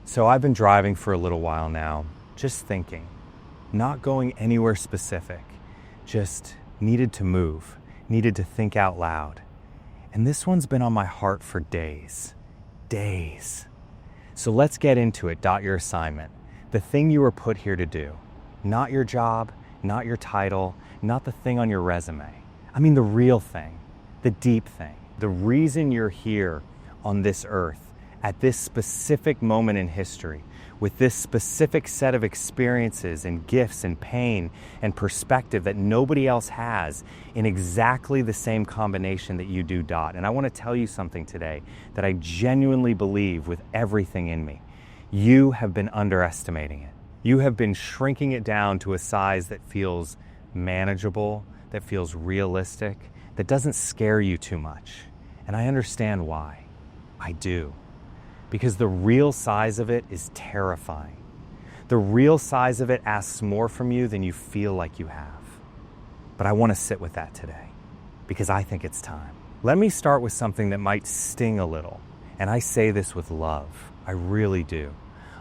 So I've been driving for a little while now, just thinking, not going anywhere specific, just needed to move, needed to think out loud. And this one's been on my heart for days. So let's get into it. Your assignment, the thing you were put here to do, not your job, not your title, not the thing on your resume. I mean the real thing, the deep thing, the reason you're here on this earth at this specific moment in history, with this specific set of experiences and gifts and pain and perspective that nobody else has in exactly the same combination that you do. And I want to tell you something today that I genuinely believe with everything in me. You have been underestimating it. You have been shrinking it down to a size that feels manageable, that feels realistic, that doesn't scare you too much. And I understand why. I do. Because the real size of it is terrifying. The real size of it asks more from you than you feel like you have. But I want to sit with that today because I think it's time. Let me start with something that might sting a little. And I say this with love. I really do.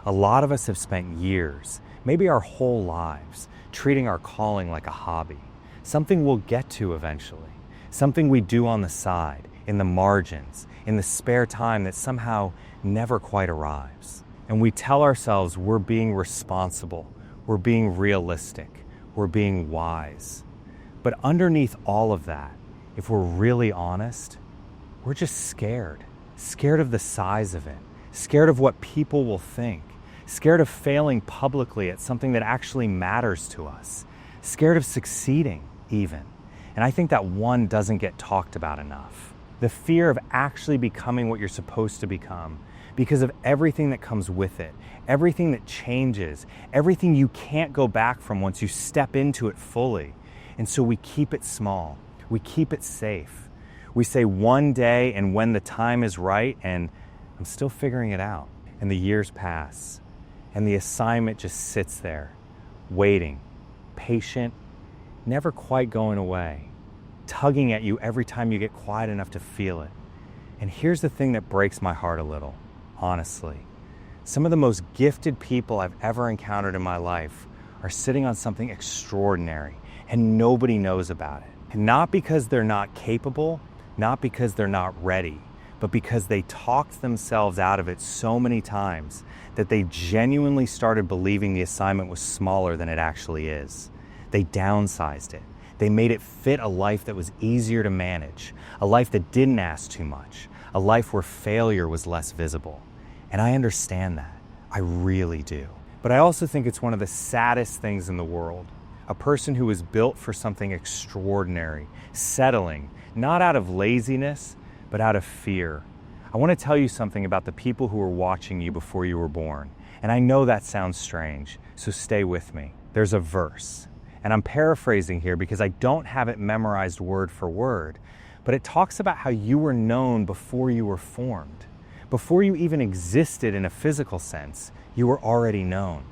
A lot of us have spent years, maybe our whole lives, treating our calling like a hobby. Something we'll get to eventually. Something we do on the side, in the margins, in the spare time that somehow never quite arrives. And we tell ourselves we're being responsible, we're being realistic, we're being wise. But underneath all of that, if we're really honest, we're just scared of the size of it, scared of what people will think, scared of failing publicly at something that actually matters to us, scared of succeeding even. And I think that one doesn't get talked about enough. The fear of actually becoming what you're supposed to become because of everything that comes with it, everything that changes, everything you can't go back from once you step into it fully. And so we keep it small, we keep it safe. We say one day and when the time is right, and I'm still figuring it out. And the years pass, and the assignment just sits there, waiting, patient, never quite going away, tugging at you every time you get quiet enough to feel it. And here's the thing that breaks my heart a little, honestly. Some of the most gifted people I've ever encountered in my life are sitting on something extraordinary, and nobody knows about it. And not because they're not capable, not because they're not ready, but because they talked themselves out of it so many times that they genuinely started believing the assignment was smaller than it actually is. They downsized it. They made it fit a life that was easier to manage, a life that didn't ask too much, a life where failure was less visible. And I understand that. I really do. But I also think it's one of the saddest things in the world. A person who was built for something extraordinary, settling, not out of laziness, but out of fear. I want to tell you something about the people who were watching you before you were born. And I know that sounds strange, so stay with me. There's a verse. And I'm paraphrasing here because I don't have it memorized word for word, but it talks about how you were known before you were formed. Before you even existed in a physical sense, you were already known,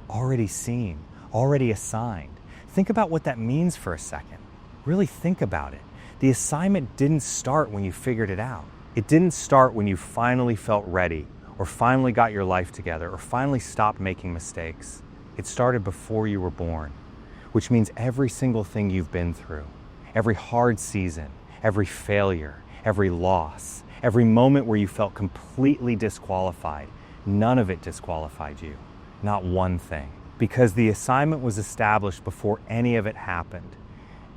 already seen, already assigned. Think about what that means for a second. Really think about it. The assignment didn't start when you figured it out. It didn't start when you finally felt ready, or finally got your life together, or finally stopped making mistakes. It started before you were born. Which means every single thing you've been through, every hard season, every failure, every loss, every moment where you felt completely disqualified, none of it disqualified you, not one thing, because the assignment was established before any of it happened.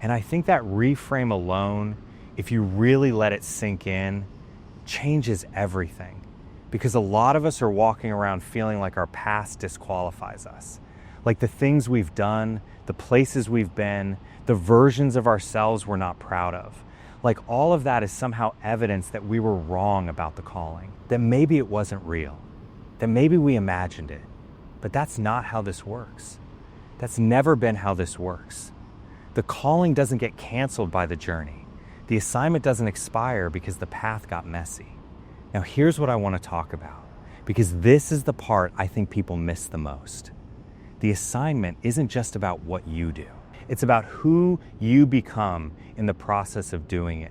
And I think that reframe alone, if you really let it sink in, changes everything. Because a lot of us are walking around feeling like our past disqualifies us. Like the things we've done, the places we've been, the versions of ourselves we're not proud of. Like all of that is somehow evidence that we were wrong about the calling, that maybe it wasn't real, that maybe we imagined it. But that's not how this works. That's never been how this works. The calling doesn't get canceled by the journey. The assignment doesn't expire because the path got messy. Now here's what I want to talk about, because this is the part I think people miss the most. The assignment isn't just about what you do. It's about who you become in the process of doing it.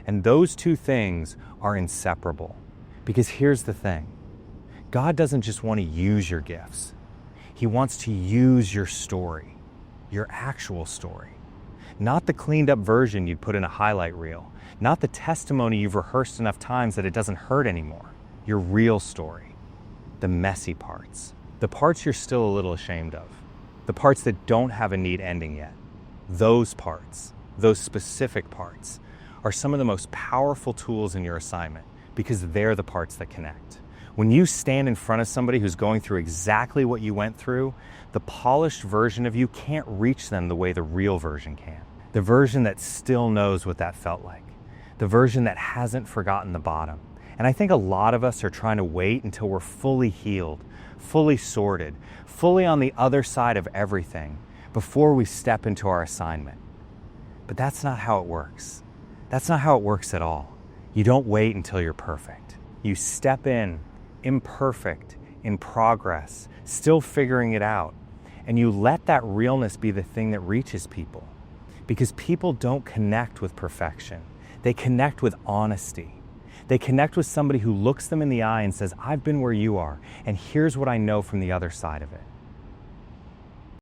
And those two things are inseparable. Because here's the thing. God doesn't just want to use your gifts. He wants to use your story, your actual story. Not the cleaned up version you'd put in a highlight reel, not the testimony you've rehearsed enough times that it doesn't hurt anymore. Your real story, the messy parts, the parts you're still a little ashamed of, the parts that don't have a neat ending yet. Those parts, those specific parts, are some of the most powerful tools in your assignment because they're the parts that connect. When you stand in front of somebody who's going through exactly what you went through, the polished version of you can't reach them the way the real version can. The version that still knows what that felt like. The version that hasn't forgotten the bottom. And I think a lot of us are trying to wait until we're fully healed, fully sorted, fully on the other side of everything before we step into our assignment. But that's not how it works. That's not how it works at all. You don't wait until you're perfect. You step in, imperfect, in progress, still figuring it out. And you let that realness be the thing that reaches people. Because people don't connect with perfection. They connect with honesty. They connect with somebody who looks them in the eye and says, I've been where you are, and here's what I know from the other side of it.